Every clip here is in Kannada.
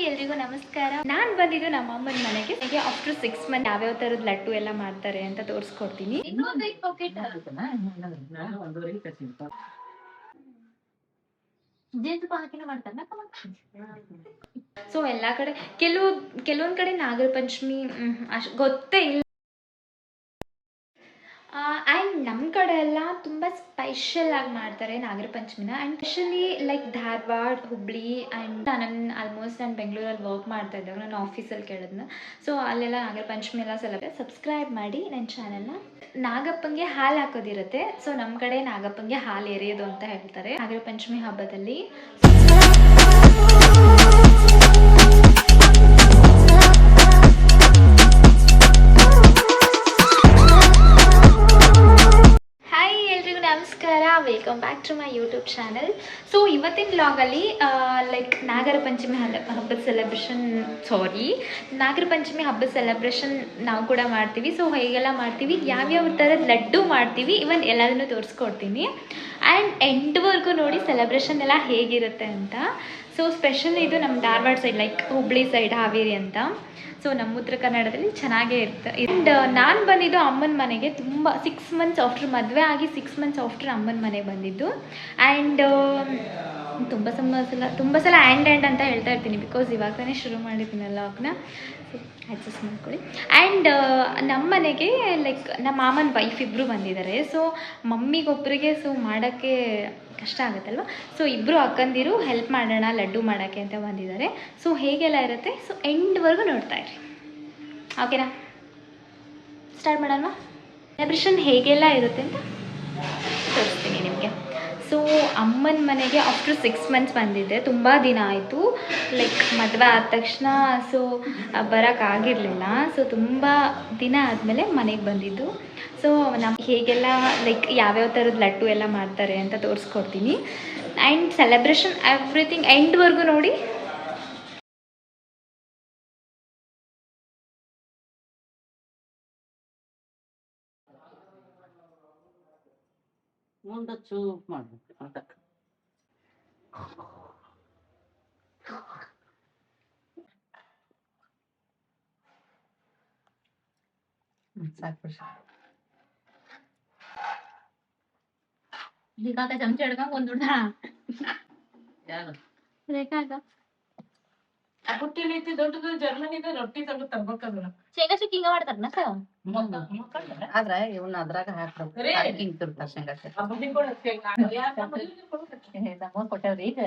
ಎಲ್ರಿಗೂ ನಮಸ್ಕಾರ. ನಾನು ಬಂದಿದ್ದು ನಮ್ಮ ಅಮ್ಮನ ಮನೆಗೆ. ಆಫ್ಟರ್ 6 ಮಂತ್ ಯಾವ್ಯಾವ ಥರದ ಲಡ್ಡು ಎಲ್ಲ ಮಾಡ್ತಾರೆ ಅಂತ ತೋರಿಸ್ಕೊಡ್ತೀನಿ. ಸೊ ಎಲ್ಲ ಕಡೆ ಕೆಲವೊಂದು ಕಡೆ ನಾಗರ ಪಂಚಮಿ ಅಷ್ಟು ಗೊತ್ತೇ ಇಲ್ಲ. ಆ್ಯಂಡ್ ನಮ್ಮ ಕಡೆ ಎಲ್ಲ ತುಂಬ ಸ್ಪೆಷಲ್ ಆಗಿ ಮಾಡ್ತಾರೆ ನಾಗರ ಪಂಚಮಿನ. And specially like Dharwad, Hubli and ನಾನು ಬೆಂಗಳೂರಲ್ಲಿ ವರ್ಕ್ ಮಾಡ್ತಾ ಇದ್ದಾಗ ನಾನು ಆಫೀಸಲ್ಲಿ ಕೇಳಿದ್ನ. ಸೊ ಅಲ್ಲೆಲ್ಲ ನಾಗರ ಪಂಚಮಿ ಎಲ್ಲ ಸಬ್ಸ್ಕ್ರೈಬ್ ಮಾಡಿ ನನ್ನ ಚಾನಲ್ನ. ನಾಗಪ್ಪಂಗೆ ಹಾಲು ಹಾಕೋದಿರುತ್ತೆ. ಸೊ ನಮ್ಮ ಕಡೆ ನಾಗಪ್ಪಂಗೆ ಹಾಲು ಎರೆಯೋದು ಅಂತ ಹೇಳ್ತಾರೆ ನಾಗರ ಪಂಚಮಿ ಹಬ್ಬದಲ್ಲಿ. ನಮಸ್ಕಾರ, welcome back to my YouTube channel. So ಇವತ್ತಿನ ವ್ಲಾಗಲ್ಲಿ ಲೈಕ್ ನಾಗರ ಪಂಚಮಿ ಹಬ್ಬದ ಸೆಲೆಬ್ರೇಷನ್ ನಾವು ಕೂಡ ಮಾಡ್ತೀವಿ. ಸೊ ಹೇಗೆಲ್ಲ ಮಾಡ್ತೀವಿ, ಯಾವ್ಯಾವ ಥರದ ಲಡ್ಡು ಮಾಡ್ತೀವಿ, ಇವನ್ ಎಲ್ಲದನ್ನು ತೋರಿಸ್ಕೊಡ್ತೀನಿ. ಆ್ಯಂಡ್ ಎಂಡ್ವರೆಗೂ ನೋಡಿ ಸೆಲೆಬ್ರೇಷನ್ ಎಲ್ಲ ಹೇಗಿರುತ್ತೆ ಅಂತ. ಸೊ ಸ್ಪೆಷಲ್ ಇದು ನಮ್ಮ Dharwad side, like Hubli side, Haveri ಅಂತ. ಸೊ ನಮ್ಮ ಉತ್ತರ ಕನ್ನಡದಲ್ಲಿ ಚೆನ್ನಾಗೇ ಇರುತ್ತೆ. ಆ್ಯಂಡ್ ನಾನು ಬಂದಿದ್ದು ಅಮ್ಮನ ಮನೆಗೆ ತುಂಬ 6 ಮಂತ್ಸ್ ಆಫ್ಟರ್, ಮದುವೆ ಆಗಿ 6 ಮಂತ್ಸ್ ಆಫ್ಟರ್ ಅಮ್ಮನ ಮನೆಗೆ ಬಂದಿದ್ದು. ಆ್ಯಂಡ್ ತುಂಬ ಸಲ ಆ್ಯಂಡ್ ಅಂತ ಹೇಳ್ತಾ ಇರ್ತೀನಿ, ಬಿಕಾಸ್ ಇವಾಗ ತಾನೇ ಶುರು ಮಾಡಿದ್ದೀನಲ್ಲ ಅವ್ನ. ಸೊ ಅಡ್ಜಸ್ಟ್ ಮಾಡ್ಕೊಳ್ಳಿ. ಆ್ಯಂಡ್ ನಮ್ಮ ಮನೆಗೆ ಲೈಕ್ ನಮ್ಮ ಮಾಮನ ವೈಫ್ ಇಬ್ಬರು ಬಂದಿದ್ದಾರೆ. ಸೊ ಮಮ್ಮಿಗೊಬ್ಬರಿಗೆ ಸೊ ಮಾಡೋಕ್ಕೆ ಕಷ್ಟ ಆಗುತ್ತಲ್ವ. ಸೊ ಇಬ್ಬರು ಅಕ್ಕಂದಿರು ಹೆಲ್ಪ್ ಮಾಡೋಣ ಲಡ್ಡು ಮಾಡೋಕ್ಕೆ ಅಂತ ಬಂದಿದ್ದಾರೆ. ಸೊ ಹೇಗೆಲ್ಲ ಇರುತ್ತೆ, ಸೊ ಎಂಡ್ವರೆಗೂ ನೋಡ್ತಾ ಇರಿ, ಓಕೆನಾ? ಸ್ಟಾರ್ಟ್ ಮಾಡೋಣ. ಸೆಲೆಬ್ರೇಷನ್ ಹೇಗೆಲ್ಲ ಇರುತ್ತೆ ಅಂತ ತೋರಿಸ್ತೀನಿ ನಿಮಗೆ. ಸೊ ಅಮ್ಮನ ಮನೆಗೆ ಆಫ್ಟರ್ 6 ಮಂತ್ಸ್ ಬಂದಿದ್ದೆ. ತುಂಬ ದಿನ ಆಯಿತು, ಲೈಕ್ ಮದುವೆ ಆದ ತಕ್ಷಣ ಸೊ ಬರೋಕ್ಕಾಗಿರಲಿಲ್ಲ. ಸೊ ತುಂಬ ದಿನ ಆದಮೇಲೆ ಮನೆಗೆ ಬಂದಿದ್ದು. ಸೊ ನಮ್ಗೆ ಹೇಗೆಲ್ಲ ಲೈಕ್ ಯಾವ್ಯಾವ ಥರದ ಲಡ್ಡು ಎಲ್ಲ ಮಾಡ್ತಾರೆ ಅಂತ ತೋರಿಸ್ಕೊಡ್ತೀನಿ. ಆ್ಯಂಡ್ ಸೆಲೆಬ್ರೇಷನ್ ಎವ್ರಿಥಿಂಗ್ ಎಂಡ್ವರೆಗೂ ನೋಡಿ. ಮುಂದೆ ಚೂಪ್ ಮಾಡ್ಬೇಕು ಅಂತ ಸಾಕು. ರೇಖಾಕ ಚಮಚ ಹಿಡ್ಕೊಂಡ್ ಬಂದ್ಬಿಡ. ಯಾರು ರೇಖಾಕ ಪುಟ್ಟಿಲಿ ಐತಿ ದೊಡ್ಡದು ಜರ್ಮನಿದು ರೊಟ್ಟಿ ತಗೋ ತರ್ಬೇಕಲ್ಲ. ಶೇಂಗಾ ಚಿಕ್ಕಿ ಹಿಂಗ ಮಾಡ್ತಾರನ ಸರ್? ಆದ್ರೆ ಇವನ್ನ ಅದ್ರಾಗ ಹಾಕ್ತಾರೆ, ಹಿಂಗ್ ತಿರ್ತಾರ ಶೇಂಗಾ ನಮ್ಮೂರ್ ಕೊಟ್ಟವ್ರಿ. ಈಗ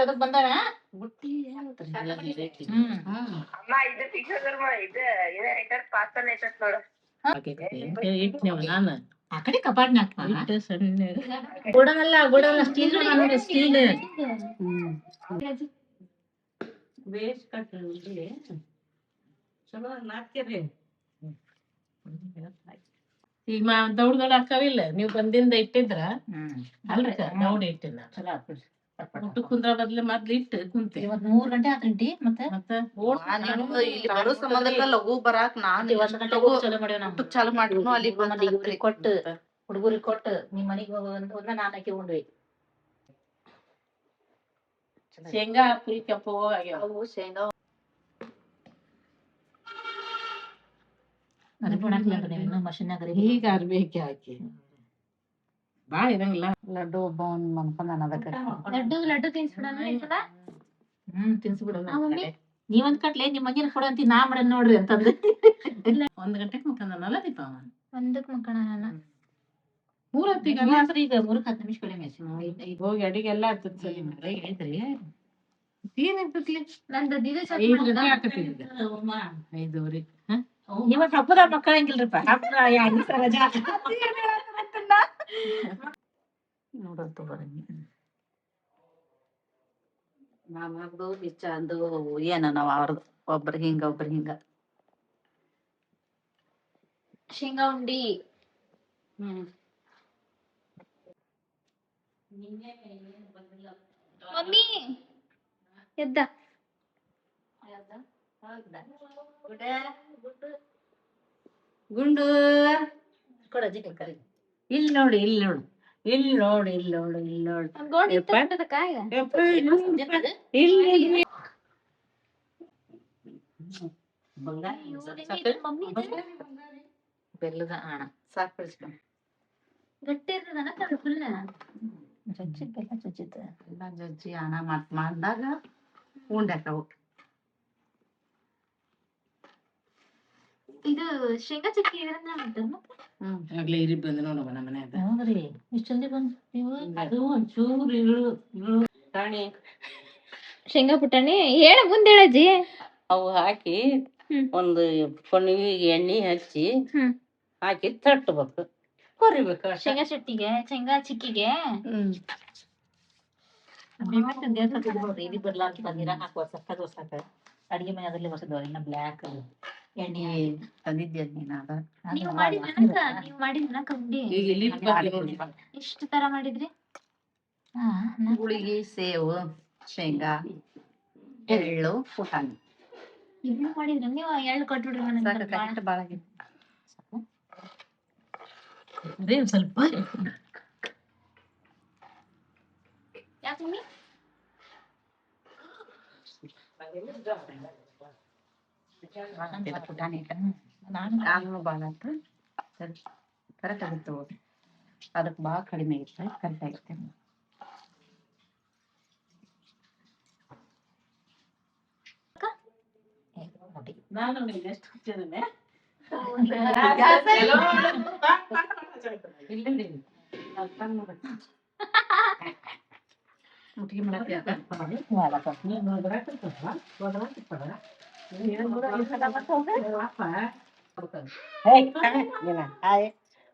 ಅದಕ್ ಬಂದಾರ ಬುಟ್ಟಿ ಇಟ್ ನೀವು ನಾನು ಆ ಕಡೆ ಕಪಾಟ್ನಾಗ ಸಣ್ಣ ಗೋಡನಲ್ಲ ಸ್ಟೀಲ್ ಸ್ಟೀಲ್ ಬೇಸ್ ಕಟ್ಟಿ ಚಲೋ ನಾಕ್ಯರಿ. ಈಗ ದೌಡ್ ಹಾಕವಿಲ್ಲ, ನೀವು ಬಂದಿಂದ ಇಟ್ಟಿದ್ರ ಅಲ್ರಿ ದೌಡ್ ಇಟ್ಟಿನ ಚಲೋ ಊಟ ಕುಂದ್ರ ಬದ್ಲಿ ಮೊದ್ಲು ಇಟ್ಟು ಕುಂತಿ. 3 ಗಂಟೆ ಆತಂಟಿ ಮತ್ತೆ ಬರೋ ಸಂಬಂಧಕ್ಕ ಲಘು ಬರಾಕ್ ನಾನ್ ಚಾಲು ಮಾಡ್ರು ಅಲ್ಲಿ ಕೊಟ್ಟು ಹುಡುಗರಿಗೆ ಕೊಟ್ಟು ನಿಮ್ ಮನಿಗ್ ಒಂದ ನಾನ್ ಹಾಕಿ ಉಂಡ್ವಿ. ಶೇಂಗಾ ಪುರಿ ಕೆಂಪು ಆಗ್ಯಾವ. ಶೇಂಗಾ ಈಗ ಅರ್ಬೇಕಿ ಹಾಕಿ ಬಾಳ ಇರಂಗಿಲ್ಲ. ಲಡ್ಡು ಒಬ್ಬ ಮನ್ಕೊಂಡ್ ಅದಕ್ಕೆ ಲಡ್ಡು ತಿನ್ಸ್ಬಿಡೋಣ. ತಿನ್ಸ್ಬಿಡೋಣ. ನೀವಂದ್ ಕಟ್ಲೆ ನಿಮ್ ಮಗಿನ ಕೊಡ ಅಂತಿ ನಾ ಮಾಡ ನೋಡ್ರಿ ಅಂತಂದ್ರೆ 1 ಗಂಟೆಗೆ ಮುಖಂದನಲ್ಲ ದೀಪ 1ಕ್ಕೆ ಮುಖಂಡನ 3 ಹೊತ್ತಿಗಲ್ಲ. ಈಗ 3-10 ನಿಮಿಷ ಕಡಿಮೆ ಹೋಗಿ ಅಡಿಗೆಲ್ಲ ಆಗ್ತದೆ. ಹೇಳ್ತೀರಿ ಏನಿರ್ತತ್ಲಿ ನಂದು 5:30 ಇವತ್ ಹಬ್ಬದ ಮಕ್ಕಳ ಹಂಗಿಲ್ರಿಪ್ಪ. ಹಬ್ಬ ರಜಾ ನೋಡಂತ ಬರಂಗಿ ನಮಗ್ದು ಬಿಚ್ಚ ಅಂದು ಏನ ನಾವ್ ಅವ್ರದ್ದು ಒಬ್ರ ಹಿಂಗ ಶೇಂಗಾ ಉಂಡಿ. ಮಮ್ಮಿ ಎದ್ದ ಗುಂಡು ಕೊಡಜ್ಜಿ ಕರಿ. ಇಲ್ಲಿ ನೋಡು ಇಲ್ಲಿ ನೋಡಿ ಇಲ್ಲಿ ನೋಡಿ ಇಲ್ಲಿ ನೋಡಿ ಗೋಣಿ ಯಪ್ಪ. ತಟ್ಟದಕ್ಕ ಈಗ ಯಪ್ಪ, ಇಲ್ಲಿ ಮಮ್ಮಿ ಬೆಲ್ಲದ ಹಣ ಸಾಕು ಕಳಿಸ್ಕೊಂಡು ಗಟ್ಟಿ ಇರ್ತದನ ಫುಲ್ ಜಜ್ಜಿದ್ ಬೆಲ್ಲ ಜಜ್ಜಿದ್ ಎಲ್ಲ ಜಜ್ಜಿ ಹಣ ಮಾಡಿದಾಗ ಉಂಡಾಕವು. ಇದು ಶೇಂಗಾ ಚಕ್ಕಿ ಇರೋದ್ನ ಮಾಡ್ತಾರ ಮತ್ತೆ ಆಗ್ಲೇ ಇರಿ ಬಂದು ನೋಡುವ ನಮ್ಮ ಮನ್ಯಾಗ. ಹೌದ್ರಿ ಇಷ್ಟು ಜಲ್ದಿ ಬಂದು ನೀವು ಅದು ಒಂಚೂರು ಇಳು ಇಳು ಕಾಣಿ ಶೇಂಗಾ ಪುಟಾಣಿ ಹೇಳ ಮುಂದೆ ಹೇಳಜ್ಜಿ. ಅವು ಹಾಕಿ ಒಂದು ಕೊನೆಗೆ ಎಣ್ಣೆ ಹಚ್ಚಿ ಹಾಕಿ ತಟ್ಟಬೇಕು, ಕೊರಿಬೇಕು ಅಷ್ಟೇ. ಶೇಂಗಾ ಚಟ್ನಿಗೆ ಶೇಂಗಾ ಚಿಕ್ಕಿಗೆ ಇದು ಬರ್ಲಾರ್ದ ನೀರ ಹಾಕುವ ಸಕ್ಕದ ಹೊಸಾಕ ಅಡಿಗೆ ಮನೆ ಅದರಲ್ಲಿ ಹೊಸದವ ಇನ್ನ ಬ್ಲ್ಯಾಕ್ ಎಣ್ಣೆ ತಂದಿದ್ದೆ ನೀನು ಅದ ನೀವು ಮಾಡಿದ್ರನಕ್ಕ ನೀವು ಮಾಡಿದ್ರನಕ್ಕ ಉಂಡಿ ಈಗ ಇಲ್ಲಿ ಬರ್ಲಿ. ಎಷ್ಟು ತರ ಮಾಡಿದ್ರಿ? ಗುಳಿಗಿ ಸೇವು ಶೇಂಗಾ ಎಳ್ಳು ಪುಟಾಣಿ ಇದನ್ನ ಮಾಡಿದ್ರ ನೀವು ಎಳ್ಳು ಕೊಟ್ಬಿಡ್ರಿ ನನಗೆ ಸ್ವಲ್ಪ. ಸಾಕು ಭಾಳ ಆಗಿತ್ತು. ಅದೇ ಒಂದ್ ಸ್ವಲ್ಪ ಯಾಕೆ ಮಮ್ಮಿ? ಪುಟಾಣಿ ನಾನು ಭಾಳ ಅಂತ ಕರೆಕ್ಟ್ ಆಗಿತ್ತು, ಅದಕ್ಕೆ ಭಾಳ ಕಡಿಮೆ ಆಗಿತ್ತು, ಕರೆಕ್ಟ್ ಆಗಿತ್ತು. ನಾನು ಎಷ್ಟು ಹುಚ್ಚಿದ್ದೇನೆ. ಮುಟ್ಟಿಗೆ ಮಾಡಕ್ಕೆ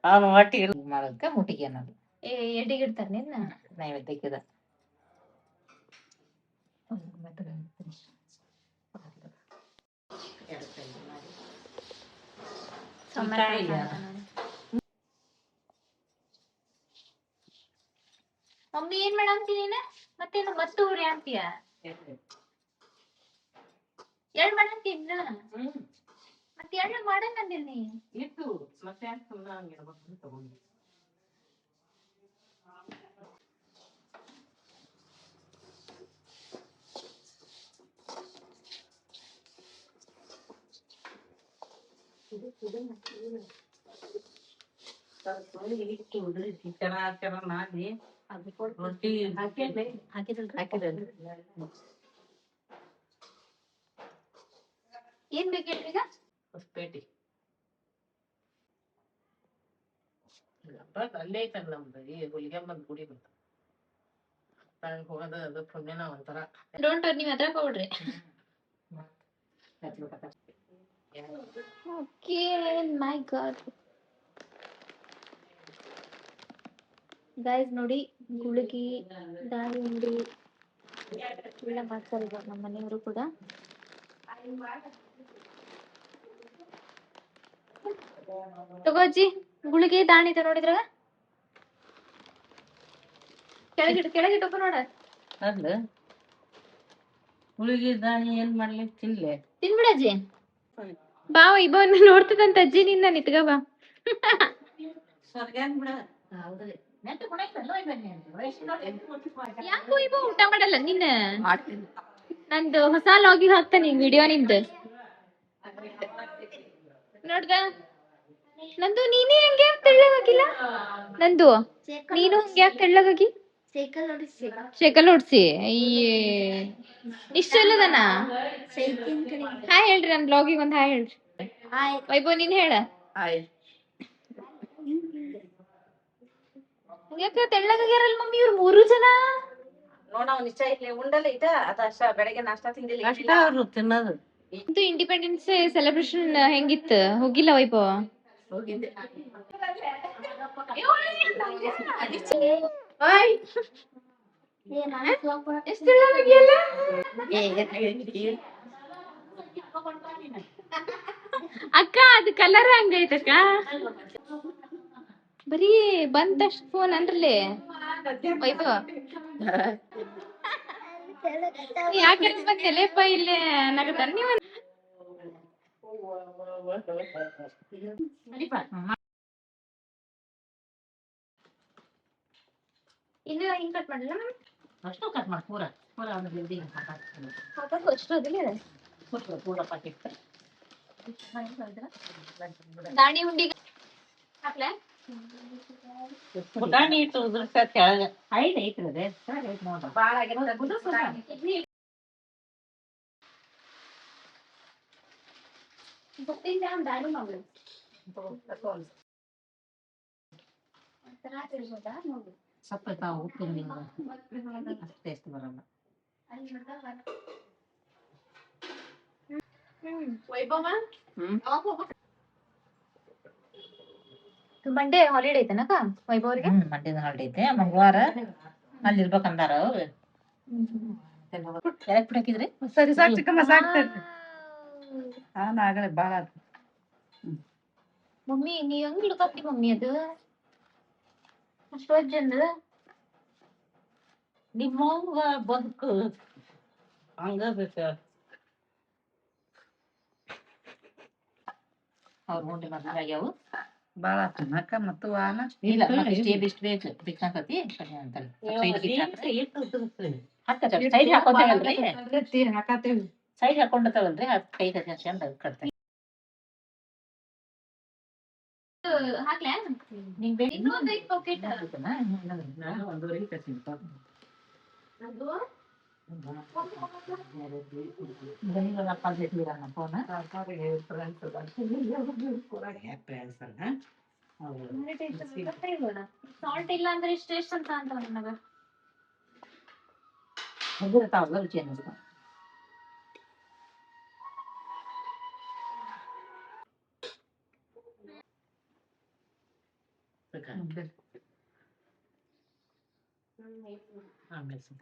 ಅವನು ಹೊಟ್ಟಿ ಮಾಡೋದಕ್ಕ ಮುಟ್ಟಿಗೆ ಅನ್ನೋದು. ಎಡ್ಡಿಗೆ ಇಡ್ತಾರ ನಿನ್ನ ನೈವೇದ್ಯಕ್ಕಿದ ಮಮ್ಮಿ ಏನ್ ಮಾಡಂತಿ ನೀನ? ಮತ್ತೇನು ಮತ್ತು ಉರಿ ಅಂತೀಯ? ಎಳ್ ಮಾಡಂತಿ ಇನ್ನ ಮತ್ತೆ ಎಳ್ಳು ಮಾಡಂಗ ಅಂದಿನಿ. ಇತ್ತು ಮತ್ತೆ ಹಂಗೆ ತಗೊಂಡು ಏನ್ ಬೇಕೇಳ್ರಿ ಈಗ? ಹೊಸಪೇಟೆ ಅಲ್ಲೇ ಐತಲ್ಲ ನಮ್ದು ಈ ಹುಲಿಗೆಮ್ಮನ ಗುಡಿ ಬಂತ ಹೋಗೋದ ಅದು ಪುಣ್ಯನ ಒಂಥರ. ಡೋಂಟ್ ನೀವ್ ಅದ್ರಾಗ ಹೋಗ್ಬಿಡ್ರಿ. ಓಕೆ ಮೈ ಗಾಡ್ ಗೈಸ್ ನೋಡಿ, ಗುಳಿಗಿ ದಾಳಿ ಉಂಡಿ ಎಲ್ಲ ಮಾಡ್ತಾರೆ ಇವಾಗ ನಮ್ಮ ಮನೆಯವರು ಕೂಡ. ತಗೋಜ್ಜಿ ಗುಳಿಗೆ ದಾಣಿತ ನೋಡಿದ್ರ ಕೆಳಗಿಟ್ಟು ನೋಡ. ಅಲ್ಲ ಹುಳಿಗೆ ದಾಣಿ ಏನ್ ಮಾಡ್ಲಿ ತಿನ್ಲೆ ತಿನ್ಬಿಡಜ್ಜಿ. ಬಾವ ಇಬ್ಬವನ್ನ ನೋಡ್ತದಂತ ಅಜ್ಜಿ ನಿನ್ನ ನಿತ್ಗ ಬಾ. ಯಾಕೋ ಇವ ಊಟ ಮಾಡಲ್ಲ ನಿನ್ನ? ನಂದು ಹೊಸ ಲಾಗಿಗೆ ಹಾಕ್ತಾನೆ ವಿಡಿಯೋ ನಿಮ್ದು ನೋಡ್ದ. ನಂದು ನೀನೇ ಹಂಗೆ ಯಾಕೆ ತೆಳ್ಳಗಾಗಿಲ್ಲ? ನಂದು ನೀನು ಹಂಗೆ ಯಾಕೆ ತೆಳ್ಳಗಾಗಿ? ಸೈಕಲ್ ಓಡಿಸಿ ಇಷ್ಟಲ್ಲದನ. ಹಾಯ್ ಹೇಳ್ರಿ, ನನ್ ಬ್ಲಾಗಿಗೆ ಒಂದು ಹಾಯ್ ಹೇಳ್ರಿ. ವೈಭವ್ ನೀನ್ ಹೇಳ. ಯಾಕ ತೆಳ್ಳಗಾಗ್ಯಾರಲ್ಲ ಮಮ್ಮಿ ಇವ್ರು 3 ಜನ? ನೋಡ ಅವ್ನ ಇಷ್ಟ ಇಲ್ಲಿ ಉಂಡಲ್ಲ ಇದ ಅದ ಅಷ್ಟ ಬೆಳಗ್ಗೆ ನಾಷ್ಟಾ ತಿಂದಿಲ್ಲ ಅಷ್ಟ ಅವ್ರು ತಿನ್ನೋದು. ಇದು ಇಂಡಿಪೆಂಡೆನ್ಸ್ ಡೇ ಸೆಲೆಬ್ರೇಷನ್ ಹೆಂಗಿತ್ತು? ಹೋಗಿಲ್ಲ ವೈಭವ? ಹೋಗಿದ್ದೆ. ಎಷ್ಟು ತೆಳ್ಳಗಾಗಿಯಲ್ಲ? ಅಕ್ಕ ಅದು ಕಲರ್ ಹಂಗೈತಕ್ಕ. ಬರೀ ಬಂದಷ್ಟು ಫೋನ್ ಅಂದ್ರಲ್ಲೇ ವೈಭವ ಯಾಕೆ ಬಂದೆಲೆಪ್ಪ ಇಲ್ಲೇ ನಗತಾರ ನೀವು? ಇನ್ನು ಹಿಂಗ್ ಕಟ್ ಮಾಡಲ್ಲ ಮ್ಯಾಮ್? ಅಷ್ಟು ಕಟ್ ಮಾಡಿ ಪೂರ ಪೂರ ಒಂದು ಬಿಲ್ಡಿಂಗ್ ಹಾಕೋದು ಅಷ್ಟು ಅದಿಲ್ಲ ಪೂರ ಪಾಕೆಟ್ ದಾಣಿ ಉಂಡಿಗೆ ಹಾಕ್ಲೆ? ಪುಟಾಣಿ ಇಟ್ಟು ಉದುರ್ಸ ಕೆಳಗೆ ಹೈಟ್ ಐತ್ರಿ ಅದೇ ಐತ್ ನೋಡ್ರಿ ಭಾಳ ಗೊತ್ತಿಲ್ಲ ದಾಣಿ ಮಗಳು ಸ್ವಲ್ಪ ತಾವು ಉಪ್ಪು ಟೇಸ್ಟ್ ಬರಲ್ಲ. ಮಂಡೇ ಹಾಲಿಡೇ ಐತನಕ ವೈಭವ್ ಅವ್ರಿಗೆ? ಮಂಡ್ಯದ ಹಾಲ್ಡ್ ಐತೆ ಮಂಗಳವಾರ ಅಲ್ಲಿ ಇರ್ಬೇಕಂದಾರ ಅವ್ರು. ಎದಕ್ ಬಿಟ್ಟು ಹಾಕಿದ್ರಿ? ಸರಿ ಸಾಕು ಚಿಕ್ಕಮ್ಮ ಸಾಕ್ತೇನೆ. ಆಗಲೇ ಭಾಳ ಆತು. ಮಮ್ಮಿ ನೀ ಹೆಂಗ್ ಹಿಡ್ಕೊತಿ ಮಮ್ಮಿ ಅದು ಅಷ್ಟೊಂದ್ ಜನ ನಿಮ್ಮವ್ವ ಬದುಕು ಹಂಗ ಬೇಕ. ಅವ್ರ ನೋಡಿ ಮದ್ವೆ ಆಗ್ಯಾವು ಭಾಳ ಆತು ಅಕ್ಕ ಮತ್ತು ವಾನ ಇಲ್ಲ ಇಷ್ಟೇ ಇಷ್ಟು ಬೇಕು ಬೇಕಾಕತಿ ಅಂತಾರೆ ಸೈಡ್ ಹಾಕೋತೇವಲ್ರಿ ಹಾಕತೇವಿ ಸೈಡ್ ಹಾಕೊಂಡಿರ್ತಾವಲ್ರಿ ಕೈ ಹಚ್ಕೊಂಡ್ ಕಟ್ತೇವೆ. ಹಾಕ್ಲಾ? ನಿಂಗ್ ಬೇಕು ಇನ್ನೊಂದ್ ಐತ್ ಪಾಕೆಟ್. ಒಂದೂವರೆಗೆ ಕಟ್ತೀನಿ ಸಾಲ್ಟ್ ಇಲ್ಲ ಅಂದ್ರೆ ಇಷ್ಟ ಎಷ್ಟು ಅಂತ ಅಂತಾವ ನನಗ. ಹೆಂಗಿರ್ತಾವಲ್ಲ ರುಚಿ ಅನ್ನಿಸ್ತಾವ.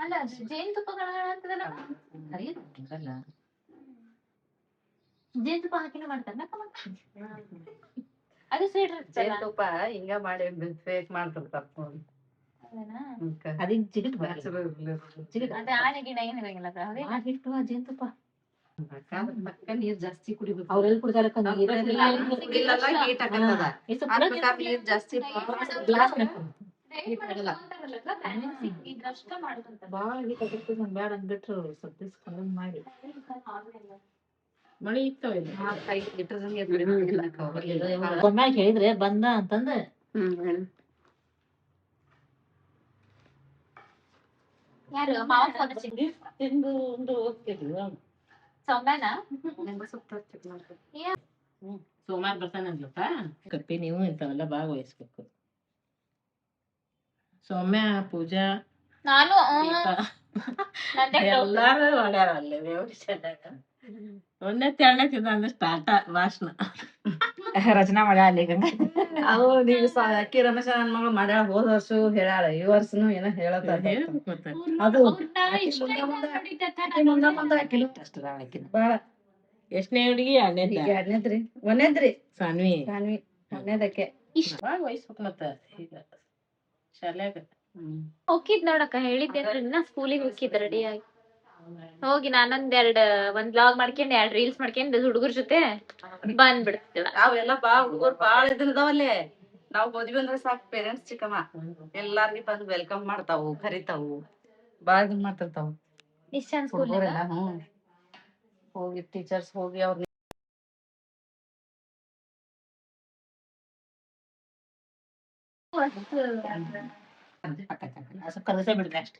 ಅಲ್ಲ ಜೇನುತುಪ್ಪ ಅಂತದಲ್ಲ ಜೇನುತುಪ್ಪ ಹಾಕಿನ ಮಾಡ್ತಾರ ಅದು ಸೈಡ್ ಜೇನುತುಪ್ಪ ಹಿಂಗ ಮಾಡಿ ಫೇಕ್ ಮಾಡ್ತಿರ್ತಾರ. ಅದಿನ್ ಜಿಗಿಟ್ ಅದೇ ಆನೆ ಗಿಡ ಏನ್ ಇರಂಗಿಲ್ಲ ಹಿಟ್ಟು ಜೇನುತುಪ್ಪ ಪಕ್ಕ ನೀರ್ ಜಾಸ್ತಿ ಕುಡಿಬೇಕು. ಅವ್ರೆಲ್ಲಿ ಕುಡ್ದಾರ ನೀರ್ ಜಾಸ್ತಿ ಇದ್ರಷ್ಟ ಮಾಡ್ಕೊಂತ ಬಾಳ ಬ್ಯಾಡ ಅಂದ್ಬಿಟ್ರು ಸ್ವಲ್ಪ ದಿವ್ಸ ಮಾಡಿ ಮಳಿ ಇತ್ತವ ಒಮ್ಮ್ಯಾಗ ಹೇಳಿದ್ರೆ ಬಂದ ಅಂತಂದ ಯಾರು ಮಾವ ಫೋನ್ ತಿಂದು ಉಂಡು ಹೋಗ್ತಿರ್ಲಿ. ಸೌಮ್ಯನಾ ಸೋಮವಾರ ಬರ್ತಾನಂದ್ಲಪ್ಪ. ಕಪ್ಪಿ ನೀವು ಇಂಥವೆಲ್ಲ ಭಾಗವಹಿಸ್ಬೇಕು. ಸೌಮ್ಯ ಪೂಜಾ ನಾನು ಎಲ್ಲಾರು ಮಾಡ್ಯಾರ ಅಲ್ಲೇ ದೇವ್ರ ಚೆನ್ನಾಗ. ಒಂದೇ ತೆರನೇ ತಿಂದ ಸ್ಟಾರ್ಟ ಭಾಷಣ ರಚನಾ ಮಾಡ್ಯ ಅಲ್ಲಿ ಅವು ನೀವು ಅಕ್ಕಿ ರಮೇಶ ನನ್ ಮಗಳು ಮಾಡ್ಯಾಳ. ಹೋದ ವರ್ಷ ಹೇಳಾಳ ಈ ವರ್ಷನು ಏನೋ ಹೇಳತ್ತ ಅದು ಬಾಳ. ಎಷ್ಟನೇ ಹುಡುಗಿ? ಎರಡನೇದ್ರಿ ಒಂದೇದ್ರಿ ಸಾನ್ವಿ ಒಂದೇದಕ್ಕೆ ವಹಿಸ್ಬೇಕು ಮತ್ತ ಈಗ ಶಾಲ್ಯಾಗ. ಹೋಗಿದ್ ನೋಡಕ್ಕ ಹೇಳಿದ್ದೇನ್ರಿ ನಾ ಸ್ಕೂಲಿಗೆ ಹೋಗಿದ್ದ ರೆಡಿ ಆಗಿ ಹೋಗಿ ಒಂದ್ ವ್ಲಾಗ್ ಮಾಡ್ಕೊಂಡ್ 2 ರೀಲ್ಸ್ ಮಾಡ್ಕೊಂಡ್ ಹುಡುಗರ ಜೊತೆ ಬಂದ್ಬಿಡ್ತಿಲ್ಲ. ಅವೆಲ್ಲ ಹುಡುಗರು ಬಾಳ ಇದ್ರದಾವಲ್ಲೇ. ನಾವ್ ಹೋದ್ವಿ ಅಂದ್ರೆ ಸಾಕು ಪೇರೆಂಟ್ಸ್ ಚಿಕ್ಕಮ್ಮ ಎಲ್ಲಾರ್ಗಿ ಬಂದು ವೆಲ್ಕಮ್ ಮಾಡ್ತಾವು ಕರಿತಾವು ಬಾಳ ಇದನ್ ಮಾಡ್ತಿರ್ತಾವು ನಿಶ್ಚಂದ್ ಸ್ಕೂಲ್ ಹುಡುಗರೆಲ್ಲ. ಹೋಗಿ ಟೀಚರ್ಸ್ ಹೋಗಿ ಅವ್ರ ಕಲಸ ಬಿಡ್ರಿ ಅಷ್ಟ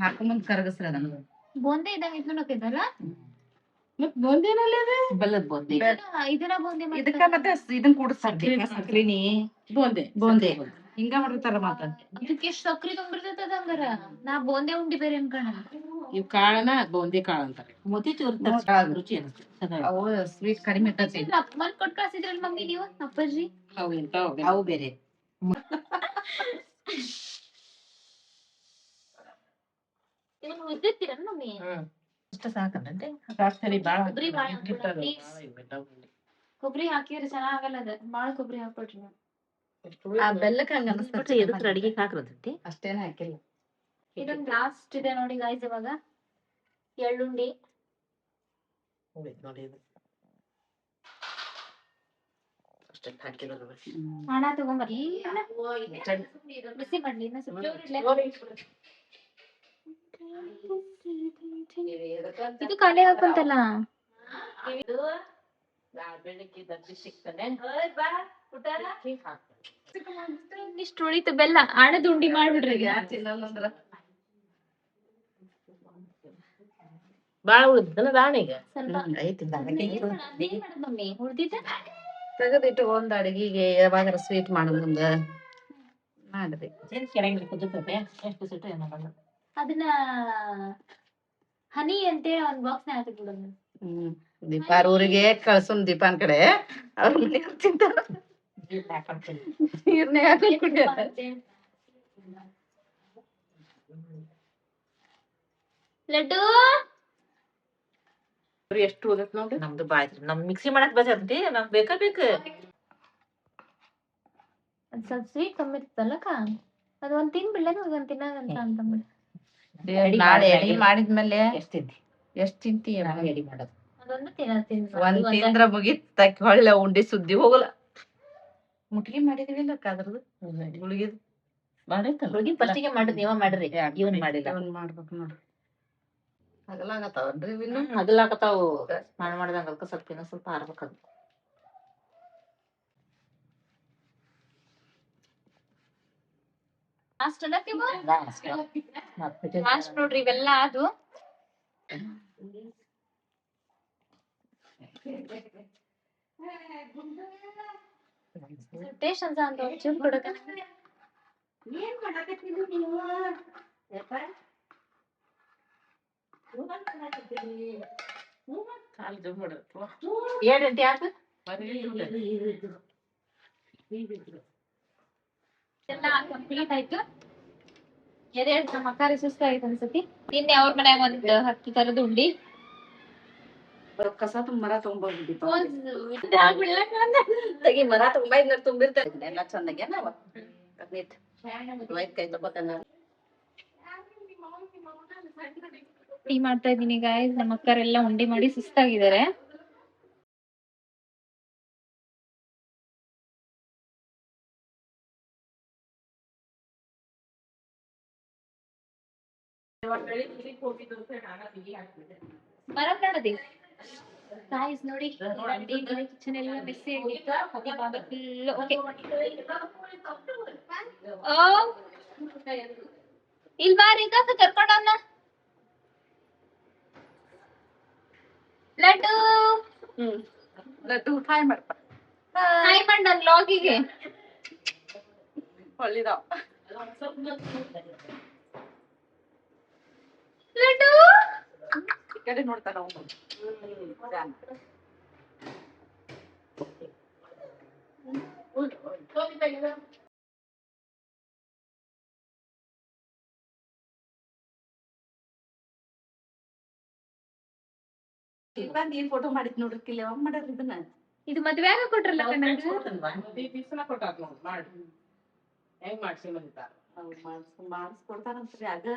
ಹಾಕೊಂಬಂದ್ ಕರಗಸ್ರ ಅದನ್ನ. ಬೂಂದಿ ಇದ್ದಂಗ ಇದ್ನಲ್ಲ ಮತ್ ಬೂಂದಿನಲ್ಲಿ ಅದ ಬೆಲ್ಲದ ಬೂಂದಿ ಇದನ್ನ ಬೂಂದಿ ಇದಕ್ಕ ಮತ್ತೆ ಇದನ್ ಕೂಡಿಸ್ತಾರ್ರಿ ಸಕ್ರಿನಿ ಬೂಂದಿ ಹಿಂಗ ಮಾಡಿರ್ತಾರ ಮತ್ತ. ಇದಕ್ಕೆ ಎಷ್ಟು ಸಕ್ರಿ ತುಂಬಿರ್ತದ ಹಂಗಾರ ನಾ ಬೂಂದಿ ಉಂಡಿ ಬೇರೆ ಅನ್ಕಣ. ಇವ್ ಕಾಳನ ಬೂಂದಿ ಕಾಳ ಅಂತಾರೆ. ಮೋತಿಚೂರ್ ರುಚಿ ಅನಿಸ್ತದೆ. ಅವು ಸ್ವೀಟ್ ಕಡಿಮೆ ಇರ್ತೈತಿ. ಮನ್ ಕೊಟ್ ಕಳ್ಸಿದ್ರಲ್ ಮಮ್ಮಿ ನೀವು ಅಪ್ಪಾಜಿ? ಅವು ಇಂತಾವ್ ಅವು ಬೇರೆ ಇವನ್ ಉದ್ದಿರ್ತೀರ ಮಮ್ಮಿ? ಇಷ್ಟ ಸಾಕಂತೆ ಸರಿ ಬಾಳ ಕೊಬ್ಬರಿ ಹಾಕಿದ್ರೆ ಚೆನ್ನಾಗಲ್ಲ ಅದ ಬಾಳ ಕೊಬ್ಬರಿ ಹಾಕ್ಬಿಟ್ರಿ ನೀವು. ಆ ಬೆಲ್ಲಕ್ಕೆ ಹಂಗ ಅನಿಸ್ತೈತಿ. ಎದಕ್ಕೆ ಅಡಿಗೆ ಹಾಕ್ರತಿ ಅಷ್ಟೇನ ಹಾಕಿಲ್ಲ. ಇದೊಂದು ಲಾಸ್ಟ್ ಇದೆ ನೋಡಿ ಗಾಯ್ಸ್. ಇವಾಗ ಎಳ್ಳುಂಡಿ ನೋಡಿ ಇದು ಅಷ್ಟ ಅಷ್ಟು ಹಾಕಿರೋದು ಹಣ ತಗೊಂಬರ್ಲಿ ಬಿಸಿ ಮಾಡ್ಲಿ ಇನ್ನ ಸ್ವಲ್ಪ ಜೋರ್ ಇಡ್ಲೆ? ಇದು ಖಾಲಿ ಹಾಕಂತಲ್ಲ ಬೆಳಗ್ಗೆ ದರ್ಜಿ ಸಿಗ್ತಾನೆ ಇಷ್ಟು ಉಳಿತು ಬೆಲ್ಲ ಹಣದ ಉಂಡಿ ಮಾಡ್ಬಿಡ್ರಿ ಈಗ. ಬಾಳ ಉಳಿದನ ದಾಣಿಗ ಮಮ್ಮಿ ಉಳ್ದಿದ್ದ ತೆಗೆದಿಟ್ಟು ಒಂದ್ ಅಡಿಗೆಗೆ ಯಾವಾಗಾರ ಸ್ವೀಟ್ ಮಾಡೋ ಮುಂದ ಮಾಡ್ರಿ. ಅದನ್ನ ಹನಿ ಅಂತ ಒಂದ್ ಬಾಕ್ಸ್ ನ ಹಾಕಿಬಿಡೋದು. ದೀಪಾರ್ ಊರಿಗೆ ಕಳ್ಸುನ್ ದೀಪಾನ್ ಕಡೆ ಅವ್ರ ನೀರ್ ತಿಂತಾರ. ನೀರ್ನೇ ಹಾಕೊಂಡ್ ಕುಡಿಯೋದು. ಲಡ್ಡು ಎಷ್ಟು ಉಳಿದತ್ ನೋಡ್ರಿ. ನಮ್ದು ಬಾಯ್ತ್ರಿ ನಮ್ ಮಿಕ್ಸಿ ಮಾಡಕ್ ಬಜಾರ್ತಿ ನಮ್ಗ್ ಬೇಕಾ ಬೇಕು. ಒಂದ್ ಸ್ವಲ್ಪ ಸ್ವೀಟ್ ಕಮ್ಮಿ ಇರ್ತಲ್ಲಕ್ಕ ಅದ್ ಒಂದ್ ತಿನ್ಬಿಡ್ಲೇನು ಒಂದ್ ತಿನ್ನಾಗಂತ ಅಂತಂದ್ಬಿಡ. ನಾಳೆ ಎಡಿ ಮಾಡಿದ್ಮೇಲೆ ಎಷ್ಟ್ ತಿಂತೀಯ ಅದೊಂದು ಒಂದ್ ತಿಂದ್ರ ಮುಗಿತ್ ಹೊಳ್ಳೆ ಉಂಡಿ ಸುದ್ದಿ ಹೋಗಲ್ಲ. ಮುಟ್ಗಿ ಮಾಡಿದಿವಿಲ್ಲ ಅದ್ರದ್ದು ಗುಳಿಗಿದ್ ಮಾಡೈತಲ್ಲ ಫಸ್ಟಿಗೆ ಮಾಡಿದ್ ನೀವ ಮಾಡ್ರಿ ಇವನ್ ಮಾಡಿಲ್ಲ. ಇವನ್ ಮಾಡ್ಬೇಕು ನೋಡ್ರಿ. ಹಗಲಾಗತ್ತಾವನ್ರಿ ಇನ್ನು ಹಗಲಾಗತಾವು ಮಾಡ್ದಂಗ ಅದಕ್ಕ ಸ್ವಲ್ಪ ಇನ್ನೂ ಸ್ವಲ್ಪ ಆರ್ಬೇಕದು. ಲಾಸ್ಟ್ ನೋಡ್ರಿ ಇವೆಲ್ಲ ಅದು ಟೇಸ್ಟ್ ಅಂತ ಒಂದು ಚೂರು ಕೊಡಕ ಏಳಂಟಿ ಯಾಕ ಎಲ್ಲ ಕಂಪ್ಲೀಟ್ ಆಯ್ತು. ಎದೇಳು ನಮ್ಮ ಅಕ್ಕಾರಿ ಸುಸ್ತ ಆಯ್ತು ಅನ್ಸತಿ. ನಿನ್ನೆ ಅವ್ರ ಮನ್ಯಾಗ ಒಂದ್ 10 ತರದ ಉಂಡಿ ಕಸ ಮರ ತಗಿ ಮರ ತುಂಬಿರ್ತೇವೆ ಎಲ್ಲ ಚಂದಾಗೆ ನಾವ ಕೈ ತಗೋತಾನ. ಟೀ ಮಾಡ್ತಾ ಇದೀನಿ ಗಾಯ್ಸ್. ನಮ್ಮ ಅಕ್ಕರೆಲ್ಲ ಉಂಡಿ ಮಾಡಿ ಸುಸ್ತಾಗಿದ್ದಾರೆ. ಮರ ನೋಡದಿ ಗಾಯ್ಸ್ ನೋಡಿ ಕಿಚನ್ ಎಲ್ಲ ಮೆಸ್ಸಿ ಇಲ್ವಾ ರೇಖಾ ಕರ್ಕೊಂಡವನ್ನ ಲಡ್ಡು ಲಡ್ಡು ಹಾಯ್ ಮಾಡ್ಪ ಹಾಯ್ ಮಾಡಿ ನನ್ ಲಾಗಿಗೆ ಹೊಳ್ಳಿದಾವ್ ಲಡ್ಡು ಈ ಕಡೆ ನೋಡ್ತಾನ ಏನ್ ಫೋಟೋ ಮಾಡಿದ್ ನೋಡ್ರಿಕ್ಕಿಲ್ಲ ಯಾವಾಗ ಮಾಡ್ಯಾರ ಇದನ್ನ. ಇದು ಮದ್ವೆಯಾಗ ಕೊಟ್ರಲ್ಲ ಹೆಂಗ್ ಮಾಡ್ಸಿ ಬಂದಿದ್ದಾರ ಮಾಡಿಸ್ಕೊಡ್ತಾರಂತ್ರಿ ಆಗ.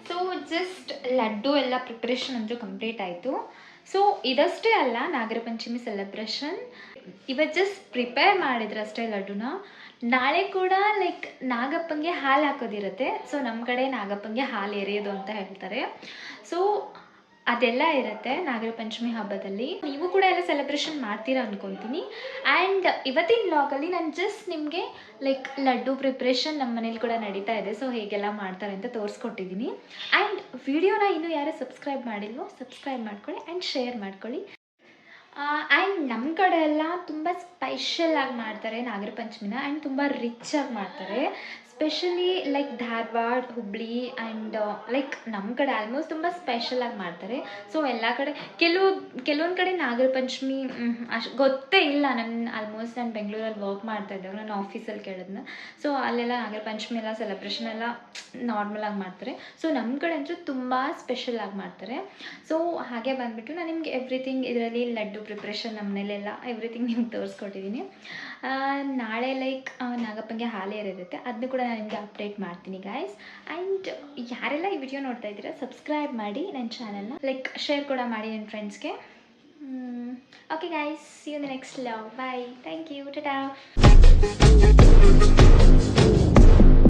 ಸೊ ಜಸ್ಟ್ ಲಡ್ಡು ಎಲ್ಲ ಪ್ರಿಪ್ರೇಷನ್ ಅಂತೂ ಕಂಪ್ಲೀಟ್ ಆಯಿತು. ಸೊ ಇದಷ್ಟೇ ಅಲ್ಲ ನಾಗರ ಪಂಚಮಿ ಸೆಲೆಬ್ರೇಷನ್ ಇವತ್ತು ಜಸ್ಟ್ ಪ್ರಿಪೇರ್ ಮಾಡಿದ್ರಷ್ಟೇ ಲಡ್ಡುನ. ನಾಳೆ ಕೂಡ ಲೈಕ್ ನಾಗಪ್ಪಂಗೆ ಹಾಲು ಹಾಕೋದಿರುತ್ತೆ. ಸೊ ನಮ್ಮ ಕಡೆ ನಾಗಪ್ಪಂಗೆ ಹಾಲು ಎರೆಯೋದು ಅಂತ ಹೇಳ್ತಾರೆ. ಸೊ ಅದೆಲ್ಲ ಇರುತ್ತೆ ನಾಗರ ಪಂಚಮಿ ಹಬ್ಬದಲ್ಲಿ. ನೀವು ಕೂಡ ಎಲ್ಲ ಸೆಲೆಬ್ರೇಷನ್ ಮಾಡ್ತೀರಾ ಅಂದ್ಕೊತೀನಿ. ಆ್ಯಂಡ್ ಇವತ್ತಿನ ವ್ಲಾಗಲ್ಲಿ ನಾನು ಜಸ್ಟ್ ನಿಮಗೆ ಲೈಕ್ ಲಡ್ಡು ಪ್ರಿಪ್ರೇಷನ್ ನಮ್ಮ ಮನೇಲಿ ಕೂಡ ನಡೀತಾ ಇದೆ. ಸೊ ಹೇಗೆಲ್ಲ ಮಾಡ್ತಾರೆ ಅಂತ ತೋರಿಸ್ಕೊಟ್ಟಿದ್ದೀನಿ. ಆ್ಯಂಡ್ ವಿಡಿಯೋನ ಇನ್ನೂ ಯಾರು ಸಬ್ಸ್ಕ್ರೈಬ್ ಮಾಡಿಲ್ವೋ ಸಬ್ಸ್ಕ್ರೈಬ್ ಮಾಡ್ಕೊಳ್ಳಿ ಆ್ಯಂಡ್ ಶೇರ್ ಮಾಡ್ಕೊಳ್ಳಿ. ಆ್ಯಂಡ್ ನಮ್ಮ ಕಡೆ ಎಲ್ಲ ತುಂಬ ಸ್ಪೆಷಲಾಗಿ ಮಾಡ್ತಾರೆ ನಾಗರ ಪಂಚಮಿನ. ಆ್ಯಂಡ್ ತುಂಬ ರಿಚಾಗಿ ಮಾಡ್ತಾರೆ. Specially like Dharwad, Hubli and like ನಮ್ಮ ಕಡೆ ಆಲ್ಮೋಸ್ಟ್ ತುಂಬ ಸ್ಪೆಷಲಾಗಿ ಮಾಡ್ತಾರೆ. ಸೊ ಎಲ್ಲ ಕಡೆ ಕೆಲವೊಂದು ಕಡೆ ನಾಗರ ಪಂಚಮಿ ಅಷ್ಟು ಗೊತ್ತೇ ಇಲ್ಲ. ಆಲ್ಮೋಸ್ಟ್ ನಾನು ಬೆಂಗಳೂರಲ್ಲಿ ವರ್ಕ್ ಮಾಡ್ತಾ ಇದ್ದಾಗ ನಾನು ಆಫೀಸಲ್ಲಿ ಕೇಳಿದ್ನ. ಸೊ ಅಲ್ಲೆಲ್ಲ ನಾಗರ ಪಂಚಮಿ ಎಲ್ಲ ಸೆಲೆಬ್ರೇಷನ್ ಎಲ್ಲ ನಾರ್ಮಲಾಗಿ ಮಾಡ್ತಾರೆ. ಸೊ ನಮ್ಮ ಕಡೆ ಅಂತೂ ತುಂಬ ಸ್ಪೆಷಲಾಗಿ ಮಾಡ್ತಾರೆ. ಸೊ ಹಾಗೆ ಬಂದುಬಿಟ್ಟು ನಾನು ನಿಮಗೆ ಎವ್ರಿಥಿಂಗ್ ಇದರಲ್ಲಿ ಲಡ್ಡು ಪ್ರಿಪ್ರೇಷನ್ ನಮ್ಮ ಮನೇಲೆಲ್ಲ ಎವ್ರಿಥಿಂಗ್ ನಿಮ್ಗೆ ತೋರಿಸ್ಕೊಟ್ಟಿದ್ದೀನಿ. ನಾಳೆ ಲೈಕ್ ನಾಗಪ್ಪಂಗೆ ಹಾಲು ಎರೆದಿರುತ್ತೆ ಅದನ್ನು ಕೂಡ ನಾನು ನಿಮಗೆ ಅಪ್ಡೇಟ್ ಮಾಡ್ತೀನಿ ಗೈಸ್. ಆ್ಯಂಡ್ ಯಾರೆಲ್ಲ ಈ ವಿಡಿಯೋ ನೋಡ್ತಾ ಇದ್ದೀರಾ ಸಬ್ಸ್ಕ್ರೈಬ್ ಮಾಡಿ ನನ್ನ ಚಾನಲ್ನ, ಲೈಕ್ ಶೇರ್ ಕೂಡ ಮಾಡಿ ನನ್ನ ಫ್ರೆಂಡ್ಸ್ಗೆ. Okay guys, see you in the next vlog. Bye, thank you, Tata.